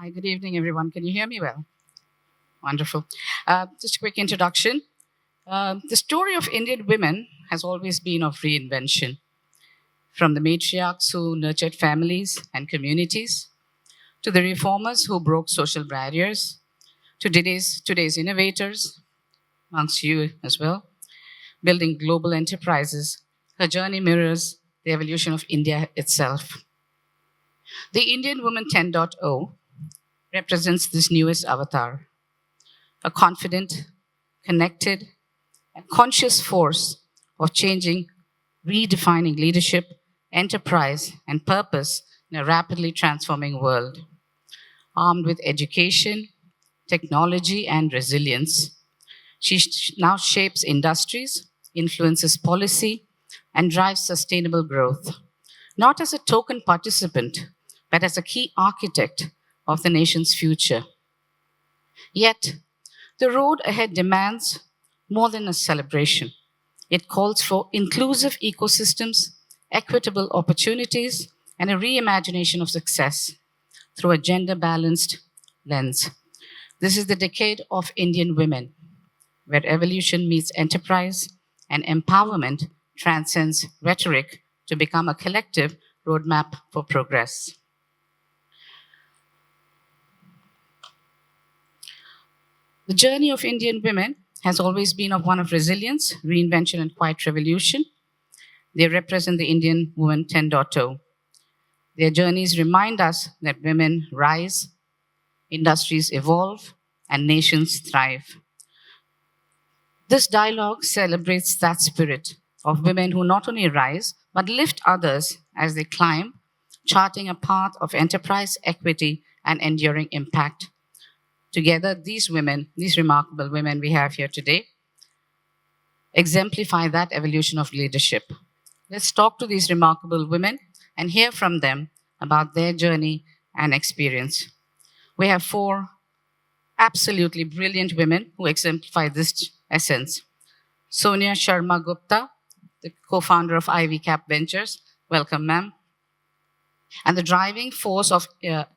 Hi, good evening, everyone. Can you hear me well? Wonderful. Just a quick introduction. The story of Indian women has always been of reinvention, from the matriarchs who nurtured families and communities, to the reformers who broke social barriers, to today's innovators, amongst you as well, building global enterprises. Her journey mirrors the evolution of India itself. The Indian Woman 10.0 represents this newest avatar, a confident, connected, and conscious force of changing, redefining leadership, enterprise, and purpose in a rapidly transforming world. Armed with education, technology, and resilience, she now shapes industries, influences policy, and drives sustainable growth, not as a token participant, but as a key architect of the nation's future. Yet, the road ahead demands more than a celebration. It calls for inclusive ecosystems, equitable opportunities, and a reimagination of success through a gender balanced lens. This is the decade of Indian women, where evolution meets enterprise and empowerment transcends rhetoric to become a collective roadmap for progress. The journey of Indian women has always been of one of resilience, reinvention, and quiet revolution. They represent the Indian Woman 10.0. Their journeys remind us that women rise, industries evolve, and nations thrive. This dialogue celebrates that spirit of women who not only rise, but lift others as they climb, charting a path of enterprise, equity, and enduring impact. Together, these women, these remarkable women we have here today, exemplify that evolution of leadership. Let's talk to these remarkable women and hear from them about their journey and experience. We have four absolutely brilliant women who exemplify this essence. Sonia Sharma Gupta, the co-founder of Ivy Cap Ventures. Welcome, ma'am. And the driving force of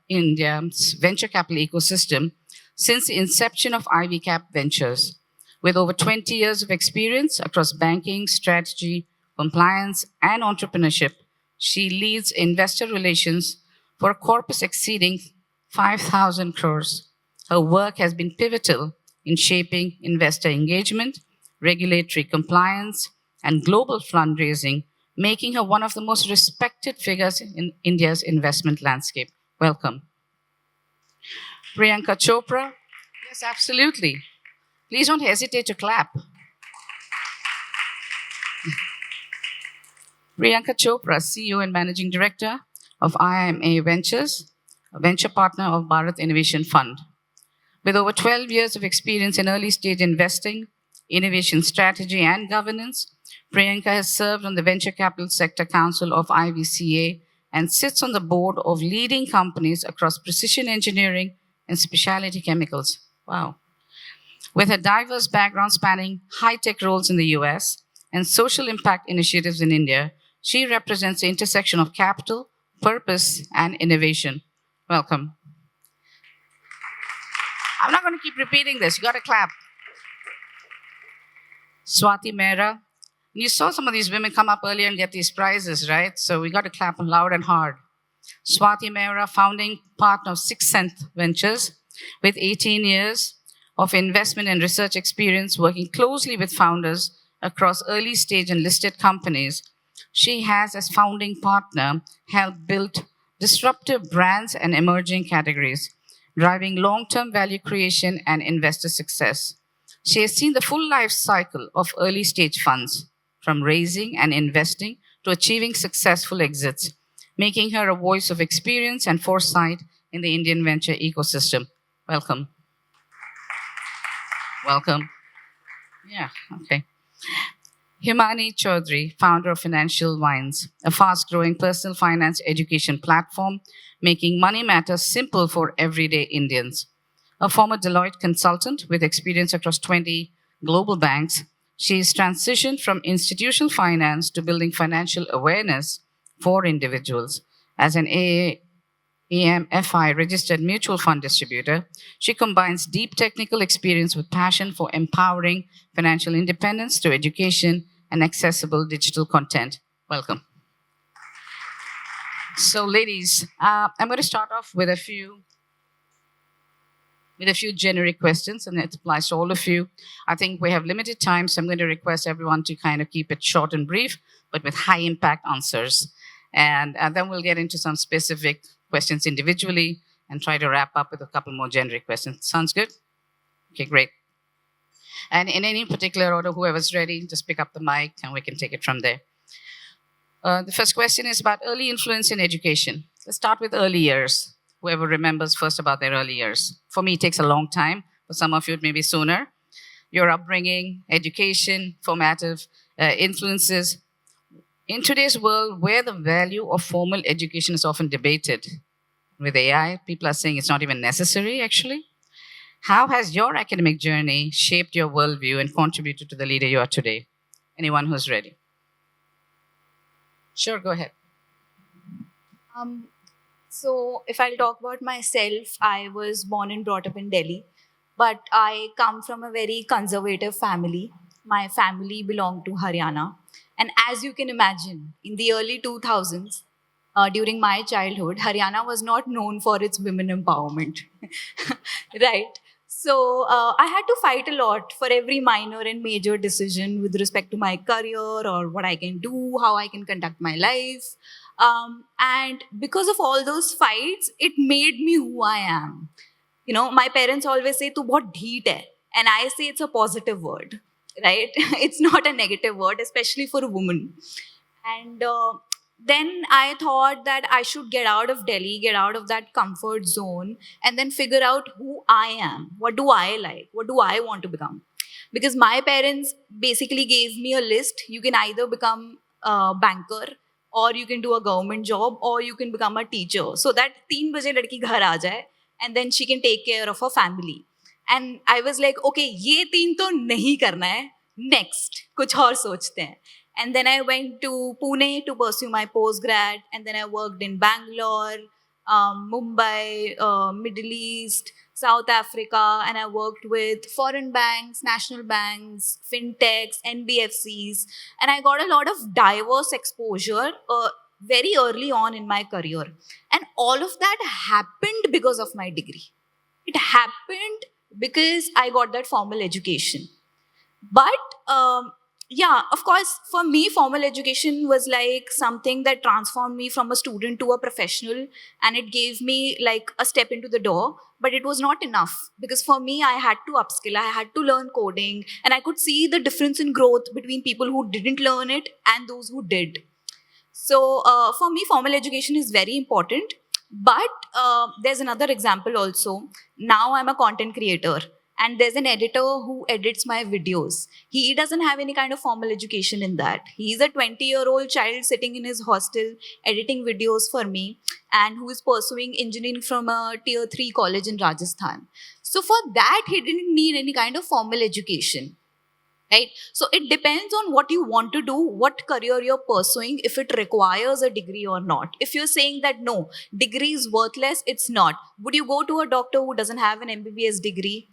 India's venture capital ecosystem since the inception of Ivy Cap Ventures. With over 20 years of experience across banking, strategy, compliance, and entrepreneurship, she leads investor relations for a corpus exceeding 5,000 crores. Her work has been pivotal in shaping investor engagement, regulatory compliance, and global fundraising, making her one of the most respected figures in India's investment landscape. Welcome. Priyanka Chopra. Yes, absolutely. Please don't hesitate to clap. Priyanka Chopra, CEO and Managing Director of IIMA Ventures, a venture partner of Bharat Innovation Fund. With over 12 years of experience in early stage investing, innovation strategy, and governance, Priyanka has served on the Venture Capital Sector Council of IVCA and sits on the board of leading companies across precision engineering and specialty chemicals. Wow. With a diverse background spanning high-tech roles in the US and social impact initiatives in India, she represents the intersection of capital, purpose, and innovation. Welcome. I'm not going to keep repeating this. You got to clap. Swati Mehra. You saw some of these women come up earlier and get these prizes, right? So we got to clap loud and hard. Swati Mehra, founding partner of Sixth Sense Ventures, with 18 years of investment and research experience working closely with founders across early stage and listed companies. She has, as founding partner, helped build disruptive brands and emerging categories, driving long-term value creation and investor success. She has seen the full life cycle of early stage funds, from raising and investing to achieving successful exits, making her a voice of experience and foresight in the Indian venture ecosystem. Welcome. Welcome. Yeah, okay. Himani Chaudhary, founder of Financial Minds, a fast-growing personal finance education platform, making money matters simple for everyday Indians. A former Deloitte consultant with experience across 20 global banks, she has transitioned from institutional finance to building financial awareness for individuals. As an AA AMFI registered mutual fund distributor. She combines deep technical experience with passion for empowering financial independence through education and accessible digital content. Welcome. So, ladies, I'm going to start off with a few generic questions, and it applies to all of you. I think we have limited time, so I'm going to request everyone to kind of keep it short and brief, but with high impact answers. And then we'll get into some specific questions individually and try to wrap up with a couple more generic questions. Sounds good? Okay, great. And in any particular order, whoever's ready, just pick up the mic and we can take it from there. The first question is about early influence in education. Let's start with early years. Whoever remembers first about their early years. For me, it takes a long time. For some of you, it may be sooner. Your upbringing, education, formative influences. In today's world, where the value of formal education is often debated, with AI, people are saying it's not even necessary, actually. How has your academic journey shaped your worldview and contributed to the leader you are today? Anyone who's ready? Sure, go ahead. So, if I'll talk about myself, I was born and brought up in Delhi, but I come from a very conservative family. My family belonged to Haryana. And as you can imagine, in the early 2000s, during my childhood, Haryana was not known for its women empowerment. Right? So I had to fight a lot for every minor and major decision with respect to my career or what I can do, how I can conduct my life. And because of all those fights, it made me who I am. You know, my parents always say, "Tu bahut dheet hai," and I say it's a positive word, right? It's not a negative word, especially for a woman. And then I thought that I should get out of Delhi, get out of that comfort zone, and then figure out who I am. What do I like? What do I want to become? Because my parents basically gave me a list. You can either become a banker, or you can do a government job, or you can become a teacher. So that 3 baje ladki ghar aa jaye, and then she can take care of her family. And I was like, okay, ये तीन तो नहीं करना है. Next, कुछ और सोचते हैं. And then I went to Pune to pursue my postgrad, and then I worked in Bangalore, Mumbai, Middle East, South Africa, and I worked with foreign banks, national banks, fintechs, NBFCs, and I got a lot of diverse exposure very early on in my career. And all of that happened because of my degree. It happened because I got that formal education. But yeah, of course, for me, formal education was like something that transformed me from a student to a professional, and it gave me like a step into the door. But it was not enough, because for me, I had to upskill, I had to learn coding, and I could see the difference in growth between people who didn't learn it and those who did. So for me, formal education is very important. But there's another example also. Now I'm a content creator, and there's an editor who edits my videos. He doesn't have any kind of formal education in that. He's a 20-year-old child sitting in his hostel editing videos for me, and who is pursuing engineering from a tier 3 college in Rajasthan. So for that, he didn't need any kind of formal education. Right? So it depends on what you want to do, what career you're pursuing, if it requires a degree or not. If you're saying that no, degree is worthless, it's not. Would you go to a doctor who doesn't have an MBBS degree?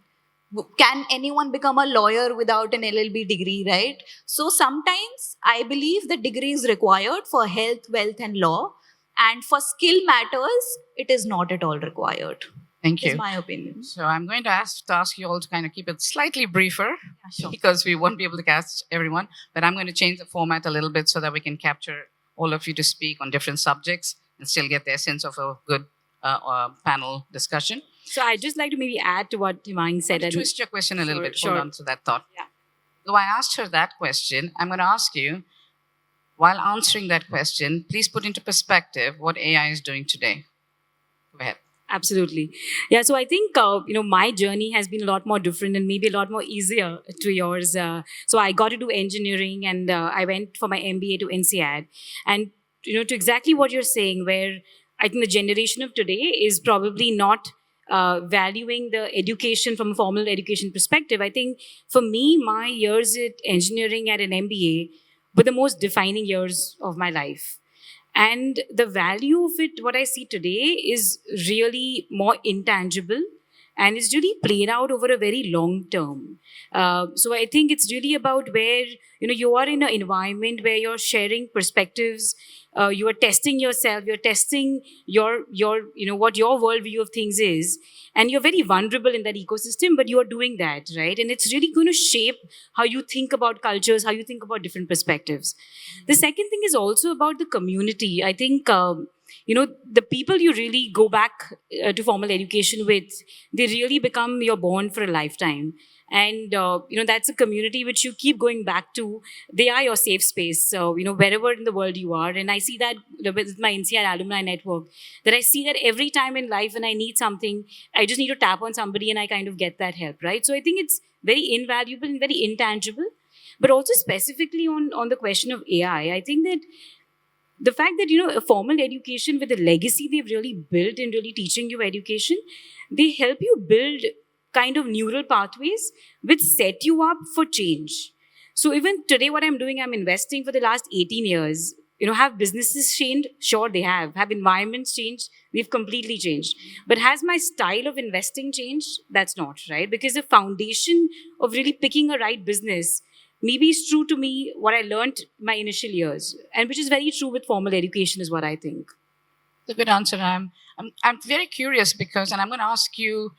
Can anyone become a lawyer without an LLB degree, right? So sometimes I believe the degree is required for health, wealth, and law. And for skill matters, it is not at all required. Thank you. Is my opinion. So I'm going to ask you all to kind of keep it slightly briefer, Sure. because we won't be able to catch everyone. But I'm going to change the format a little bit so that we can capture all of you to speak on different subjects and still get the essence of a good panel discussion. So I'd just like to maybe add to what Himang said. And twist your question a little bit. Sure. Hold on to that thought. Yeah. Though I asked her that question, I'm going to ask you, while answering that question, please put into perspective what AI is doing today. Go ahead. Absolutely. Yeah, so I think, my journey has been a lot more different and maybe a lot more easier to yours. So I got to do engineering, and I went for my MBA to INSEAD. And, to exactly what you're saying, where I think the generation of today is probably not valuing the education from a formal education perspective. I think for me, my years at engineering at an MBA were the most defining years of my life. And the value of it, what I see today, is really more intangible, and it's really played out over a very long term. So I think it's really about where you are in an environment where you're sharing perspectives, you are testing yourself, you're testing your what your worldview of things is, and you're very vulnerable in that ecosystem, but you are doing that, right? And it's really going to shape how you think about cultures, how you think about different perspectives. The second thing is also about the community. I think the people you really go back to formal education with, they really become your bond for a lifetime. And that's a community which you keep going back to. They are your safe space, so wherever in the world you are. And I see that with my NCR alumni network, that I see that every time in life when I need something, I just need to tap on somebody and I kind of get that help, right? So I think it's very invaluable and very intangible. But also specifically on the question of AI, I think that the fact that a formal education with the legacy they've really built in really teaching you education, they help you build kind of neural pathways which set you up for change. So even today, what I'm doing, I'm investing for the last 18 years. Have businesses changed? Sure, they have. Have environments changed? They've completely changed. But has my style of investing changed? That's not, right? Because the foundation of really picking a right business maybe is true to me, what I learned my initial years, and which is very true with formal education, is what I think. It's a good answer. I'm very curious because, and I'm going to ask you,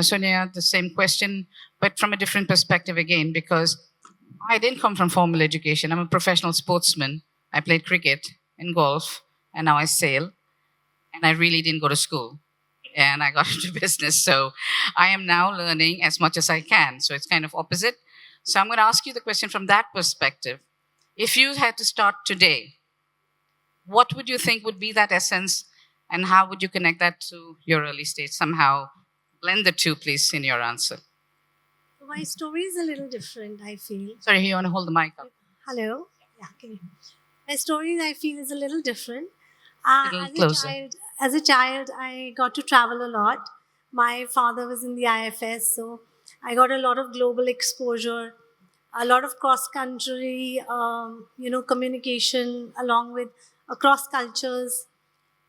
Sonia, the same question, but from a different perspective again, because I didn't come from formal education. I'm a professional sportsman. I played cricket and golf, and now I sail. And I really didn't go to school. And I got into business. So I am now learning as much as I can. So it's kind of opposite. So I'm going to ask you the question from that perspective. If you had to start today, what would you think would be that essence, and how would you connect that to your early stage? Somehow blend the two, please, in your answer. My story is a little different, I feel. Sorry, you want to hold the mic up? Hello? Yeah, can you? My story, I feel, is a little different. Little closer. As a child, I got to travel a lot. My father was in the IFS, so I got a lot of global exposure, a lot of cross-country, communication along with across cultures.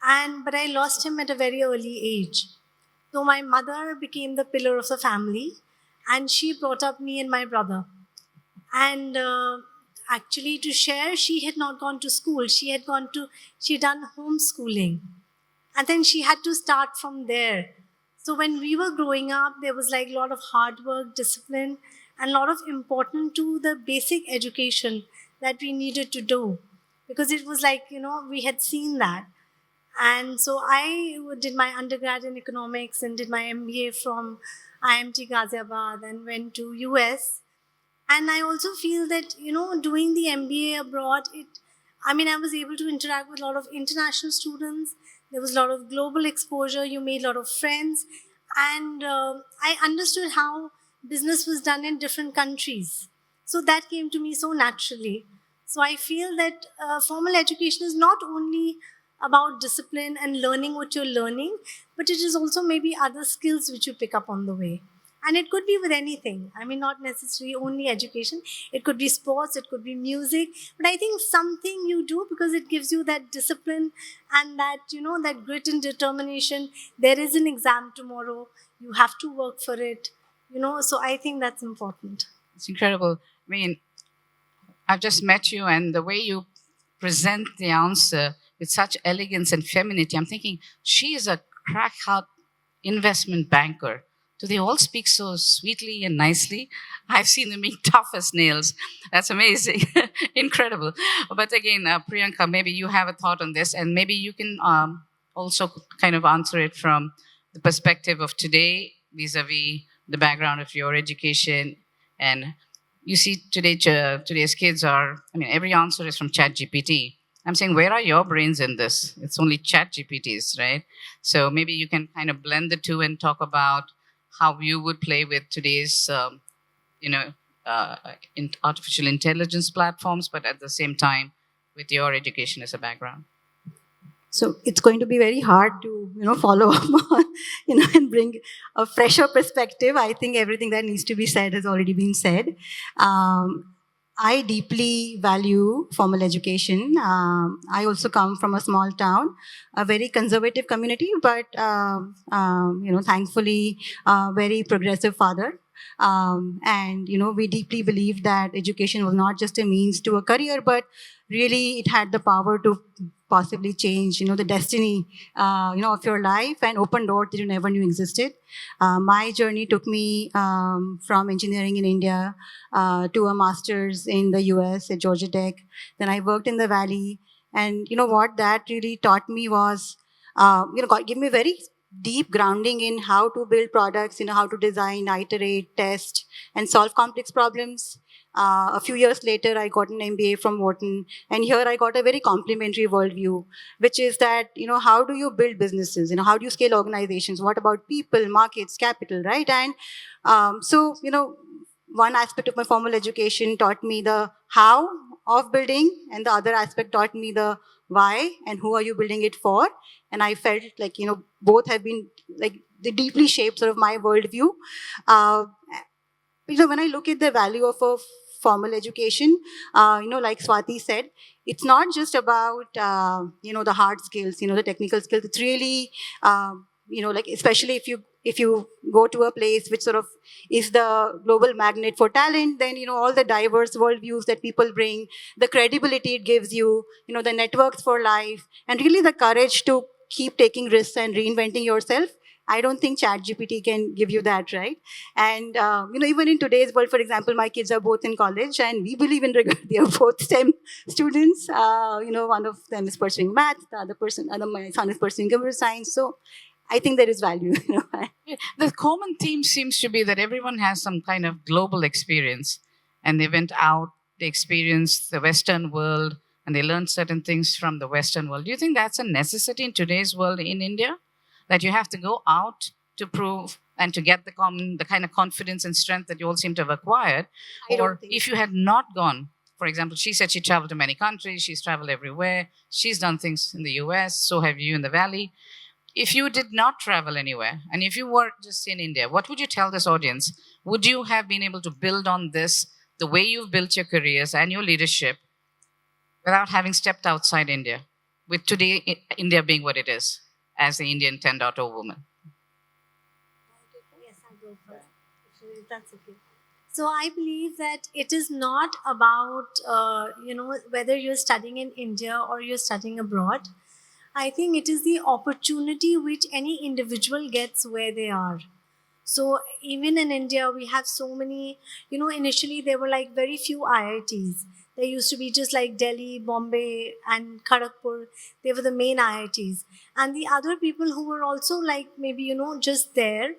But I lost him at a very early age. So my mother became the pillar of the family, and she brought up me and my brother. And actually, to share, she had not gone to school. She had done homeschooling. And then she had to start from there. So when we were growing up, there was like a lot of hard work, discipline, and a lot of important to the basic education that we needed to do. Because it was like, we had seen that. And so I did my undergrad in economics and did my MBA from IMT Ghaziabad and went to US. And I also feel that, doing the MBA abroad, I was able to interact with a lot of international students. There was a lot of global exposure. You made a lot of friends. And I understood how business was done in different countries. So that came to me so naturally. So I feel that formal education is not only about discipline and learning what you're learning, but it is also maybe other skills which you pick up on the way. And it could be with anything. Not necessarily only education. It could be sports, it could be music. But I think something you do because it gives you that discipline and that, that grit and determination. There is an exam tomorrow. You have to work for it. So I think that's important. It's incredible. I've just met you, and the way you present the answer with such elegance and femininity, I'm thinking, she is a crack-heart investment banker. Do they all speak so sweetly and nicely? I've seen them being tough as nails. That's amazing. Incredible. But again, Priyanka, maybe you have a thought on this, and maybe you can also kind of answer it from the perspective of today vis-a-vis the background of your education. And you see today's kids are, every answer is from ChatGPT. I'm saying, where are your brains in this? It's only ChatGPTs, right? So maybe you can kind of blend the two and talk about how you would play with today's, artificial intelligence platforms, but at the same time, with your education as a background. So it's going to be very hard to, follow up on, and bring a fresher perspective. I think everything that needs to be said has already been said. I deeply value formal education. I also come from a small town, a very conservative community, but thankfully, very progressive father. And we deeply believe that education was not just a means to a career, but really it had the power to possibly change, the destiny, of your life and open doors that you never knew existed. My journey took me from engineering in India to a master's in the US at Georgia Tech. Then I worked in the Valley. And you know what that really taught me was, give me very deep grounding in how to build products, how to design, iterate, test, and solve complex problems. A few years later, I got an MBA from Wharton, and here I got a very complementary worldview, which is that, how do you build businesses? How do you scale organizations? What about people, markets, capital, right? And one aspect of my formal education taught me the how of building, and the other aspect taught me the why and who are you building it for. And I felt like, both have been like they deeply shaped sort of my worldview. Uh, when I look at the value of a formal education, like Swati said, it's not just about, the hard skills, the technical skills. It's really, like especially if you go to a place which sort of is the global magnet for talent, then, all the diverse worldviews that people bring, the credibility it gives you, the networks for life, and really the courage to keep taking risks and reinventing yourself. I don't think ChatGPT can give you that, right? And even in today's world, for example, my kids are both in college, and we believe in regard they are both STEM students. One of them is pursuing math, my son is pursuing computer science. So I think there is value. The common theme seems to be that everyone has some kind of global experience, and they went out, they experienced the Western world, and they learned certain things from the Western world. Do you think that's a necessity in today's world in India? That you have to go out to prove and to get the kind of confidence and strength that you all seem to have acquired? I don't Or think if you had not gone, for example, she said she traveled to many countries, she's traveled everywhere, she's done things in the US, so have you in the Valley. If you did not travel anywhere, and if you were just in India, what would you tell this audience? Would you have been able to build on this, the way you've built your careers and your leadership, without having stepped outside India, with today India being what it is, as the Indian 10.0 woman? Yes, I'll go first. If that's okay. So I believe that it is not about, whether you're studying in India or you're studying abroad. I think it is the opportunity which any individual gets where they are. So even in India, we have so many, initially there were like very few IITs. There used to be just like Delhi, Bombay, and Kharagpur. They were the main IITs. And the other people who were also like maybe, just there,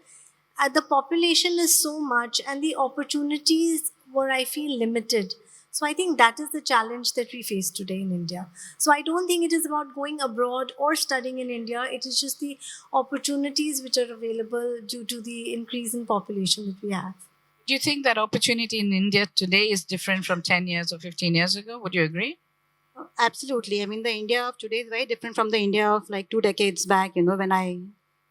the population is so much and the opportunities were, I feel, limited. So I think that is the challenge that we face today in India. So I don't think it is about going abroad or studying in India. It is just the opportunities which are available due to the increase in population that we have. Do you think that opportunity in India today is different from 10 years or 15 years ago? Would you agree? Absolutely. I mean, the India of today is very different from the India of like 2 decades back, when I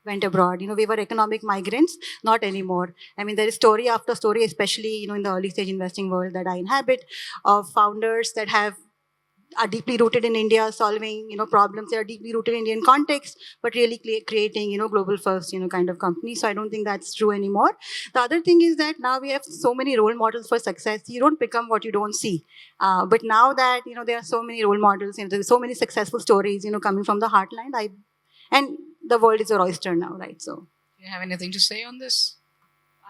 went abroad. We were economic migrants, not anymore. I mean, there is story after story, especially, in the early stage investing world that I inhabit, of founders that are deeply rooted in India, solving, problems that are deeply rooted in Indian context, but really creating, global first, kind of company. So I don't think that's true anymore. The other thing is that now we have so many role models for success. You don't become what you don't see. But now that, there are so many role models, there's so many successful stories, coming from the heartland, and the world is your oyster now, right? So, Do you have anything to say on this?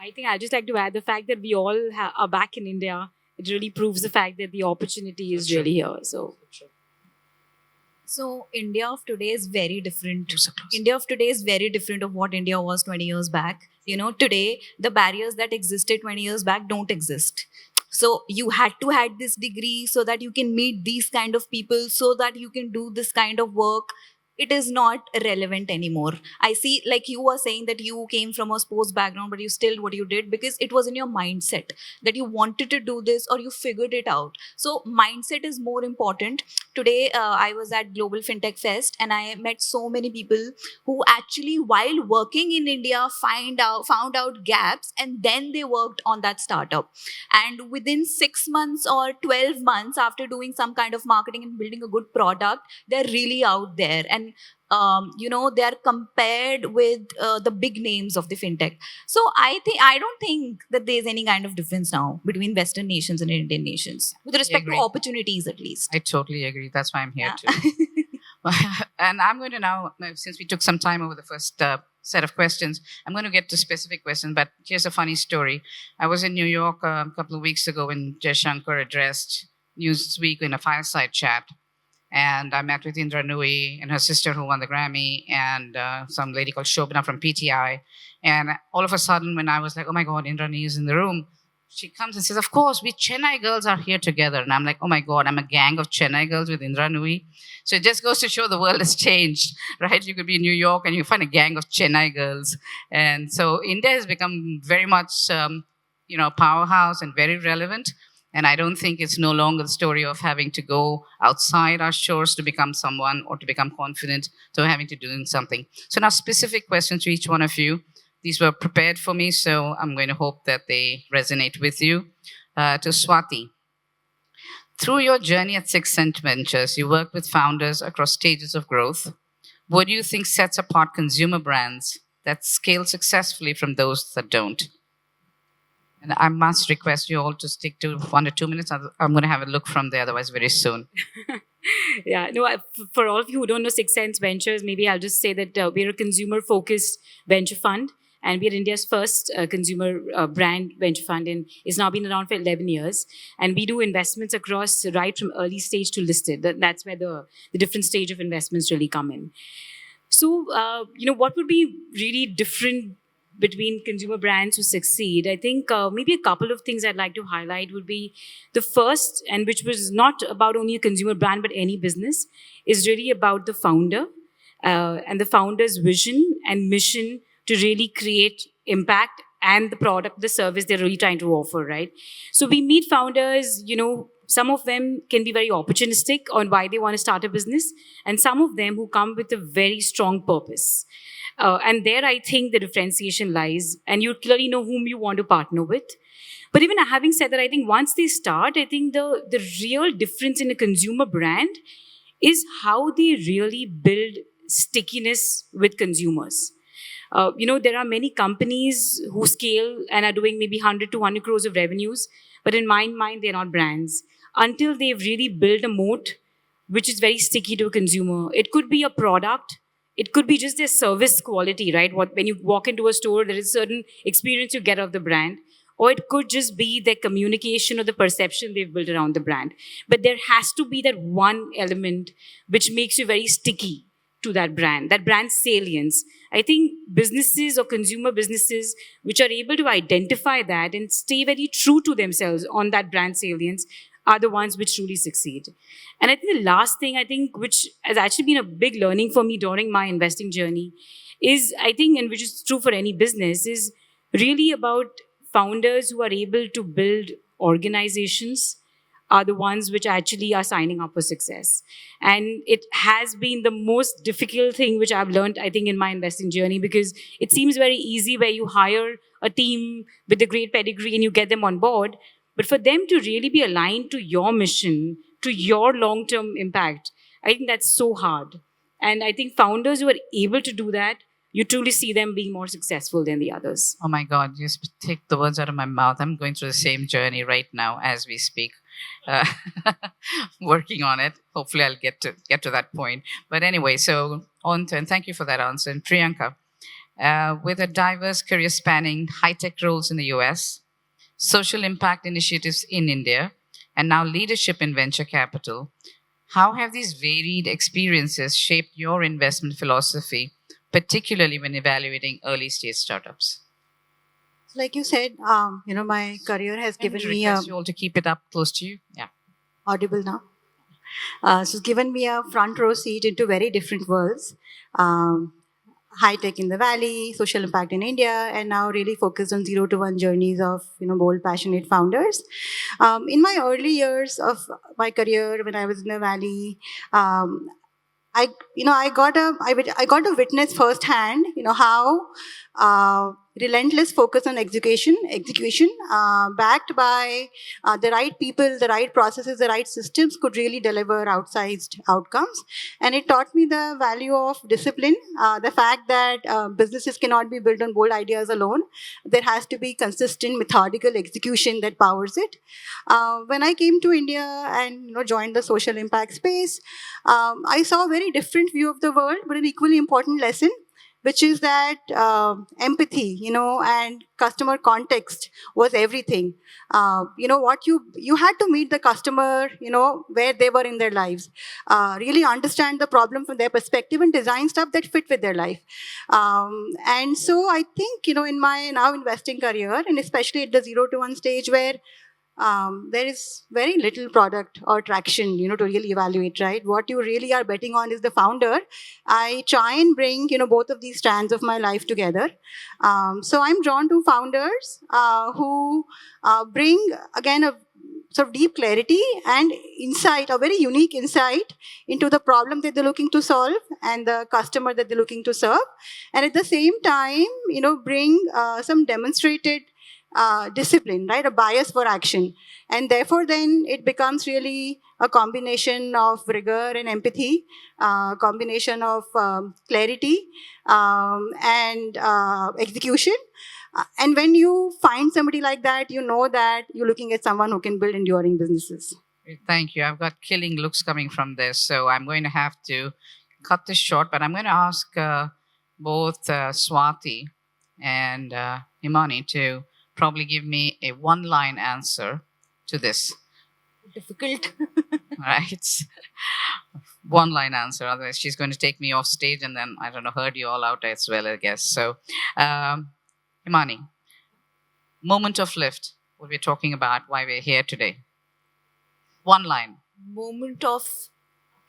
I think I'd just like to add the fact that we all are back in India. It really proves the fact that the opportunity is really here. So India of today is very different. So close. India of today is very different of what India was 20 years back. Today the barriers that existed 20 years back don't exist. So you had to have this degree so that you can meet these kind of people, so that you can do this kind of work. it is not relevant anymore. I see, like you were saying, that you came from a sports background, but you still what you did because it was in your mindset that you wanted to do this or you figured it out. So mindset is more important. Today, I was at Global FinTech Fest and I met so many people who actually, while working in India, found out gaps, and then they worked on that startup. And within 6 months or 12 months, after doing some kind of marketing and building a good product, they're really out there. And they are compared with the big names of the fintech. So I don't think that there's any kind of difference now between Western nations and Indian nations with respect to agree. opportunities, at least. I totally agree. That's why I'm here Yeah. too. And I'm going to now, since we took some time over the first set of questions, I'm going to get to specific questions. But here's a funny story. I was in New York a couple of weeks ago when Jaishankar addressed Newsweek in a fireside chat. And I met with Indra Nui and her sister who won the Grammy, and some lady called Shobana from PTI. And all of a sudden, when I was like, oh my God, Indra Nui is in the room, she comes and says, of course, we Chennai girls are here together. And I'm like, oh my God, I'm a gang of Chennai girls with Indra Nui. So it just goes to show the world has changed, right? You could be in New York and you find a gang of Chennai girls. And so India has become very much, a powerhouse and very relevant. And I don't think it's no longer the story of having to go outside our shores to become someone or to become confident, so having to do something. So now specific questions to each one of you. These were prepared for me, so I'm going to hope that they resonate with you. To Swati. Through your journey at Sixth Sense Ventures, you worked with founders across stages of growth. What do you think sets apart consumer brands that scale successfully from those that don't? And I must request you all to stick to 1 to 2 minutes. I'm going to have a look from there, otherwise very soon. Yeah, no, for all of you who don't know Sixth Sense Ventures, maybe I'll just say that we're a consumer-focused venture fund, and we're India's first consumer brand venture fund, and it's now been around for 11 years. And we do investments across right from early stage to listed. That's where the different stage of investments really come in. So, what would be really different between consumer brands who succeed? I think maybe a couple of things I'd like to highlight would be the first, and which was not about only a consumer brand, but any business, is really about the founder and the founder's vision and mission to really create impact and the product, the service they're really trying to offer, right? So we meet founders, some of them can be very opportunistic on why they want to start a business, and some of them who come with a very strong purpose. And there, I think the differentiation lies, and you clearly know whom you want to partner with. But even having said that, I think once they start, I think the real difference in a consumer brand is how they really build stickiness with consumers. There are many companies who scale and are doing maybe 100 to 200 crores of revenues, but in my mind, they're not brands until they've really built a moat which is very sticky to a consumer. It could be a product. It could be just their service quality, right? When you walk into a store, there is a certain experience you get of the brand. Or it could just be their communication or the perception they've built around the brand. But there has to be that one element which makes you very sticky to that brand salience. I think businesses or consumer businesses which are able to identify that and stay very true to themselves on that brand salience are the ones which truly succeed. And I think the last thing, which has actually been a big learning for me during my investing journey is, and which is true for any business, is really about founders who are able to build organizations are the ones which actually are signing up for success. And it has been the most difficult thing which I've learned, I think, in my investing journey, because it seems very easy where you hire a team with a great pedigree and you get them on board. But for them to really be aligned to your mission, to your long-term impact, I think that's so hard. And I think founders who are able to do that, you truly see them being more successful than the others. Oh my God, you just take the words out of my mouth. I'm going through the same journey right now as we speak. Working on it. Hopefully I'll get to that point. But anyway, so on to, and thank you for that answer. And Priyanka, with a diverse career spanning high-tech roles in the US, social impact initiatives in India, and now leadership in venture capital, how have these varied experiences shaped your investment philosophy, particularly when evaluating early-stage startups? Like you said, my career has given me request you all to keep it up close to you. Yeah. audible now. She's given me a front row seat into very different worlds. High tech in the valley, social impact in India, and now really focused on 0 to 1 journeys of bold, passionate founders. In my early years of my career, when I was in the valley, I got to witness firsthand, how relentless focus on execution, backed by the right people, the right processes, the right systems, could really deliver outsized outcomes. And it taught me the value of discipline, the fact that businesses cannot be built on bold ideas alone. There has to be consistent, methodical execution that powers it. When I came to India and joined the social impact space, I saw a very different view of the world, but an equally important lesson, which is that empathy, and customer context was everything. What you had to meet the customer, where they were in their lives, really understand the problem from their perspective and design stuff that fit with their life. And so I think, in my now investing career, and especially at the 0 to 1 stage where there is very little product or traction, to really evaluate, right? What you really are betting on is the founder. I try and bring, both of these strands of my life together. So I'm drawn to founders who bring, again, a sort of deep clarity and insight, a very unique insight into the problem that they're looking to solve and the customer that they're looking to serve. And at the same time, bring some demonstrated discipline, right? A bias for action. And therefore, then it becomes really a combination of rigor and empathy, combination of clarity and execution. And when you find somebody like that, you know that you're looking at someone who can build enduring businesses. Thank you. I've got killing looks coming from this, so I'm going to have to cut this short, but I'm going to ask both Swati and Himani to probably give me a one-line answer to this. Difficult. Right? One-line answer. Otherwise, she's going to take me off stage and then, I don't know, herd you all out as well, I guess. So, Himani, moment of lift, what we're talking about, why we're here today. One line. Moment of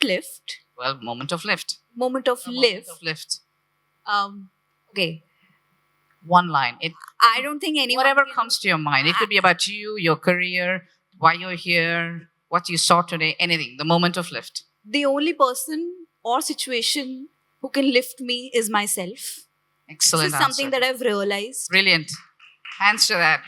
lift. Well, moment of lift. Moment of A lift. Moment of lift. Okay. One line. I don't think anyone. Whatever comes to your mind. It could be about you, your career, why you're here, what you saw today, anything. The moment of lift. The only person or situation who can lift me is myself. Excellent This is something answer. that I've realized. Brilliant. Hands to that.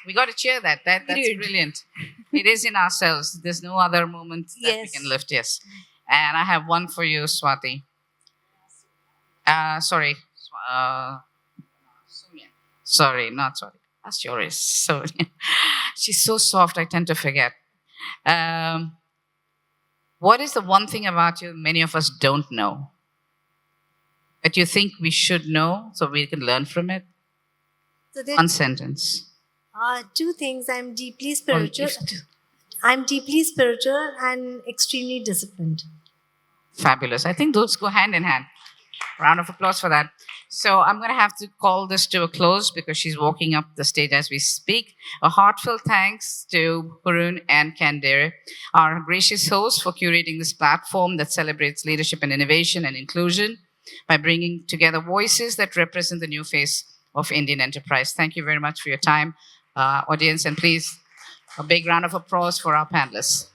We got to cheer that. That's Agreed. brilliant. It is in ourselves. There's no other moment that we Yes. can lift. Yes. And I have one for you, Swati. Sorry. Sorry, not sorry. That's yours. So she's so soft. I tend to forget. What is the one thing about you many of us don't know that you think we should know so we can learn from it? So there One sentence. are two things. I'm deeply Or spiritual. if- I'm deeply spiritual and extremely disciplined. Fabulous. I think those go hand in hand. Round of applause for that. So I'm going to have to call this to a close because she's walking up the stage as we speak. A heartfelt thanks to Harun and Kandere, our gracious hosts, for curating this platform that celebrates leadership and innovation and inclusion by bringing together voices that represent the new face of Indian enterprise. Thank you very much for your time, audience, and please a big round of applause for our panelists.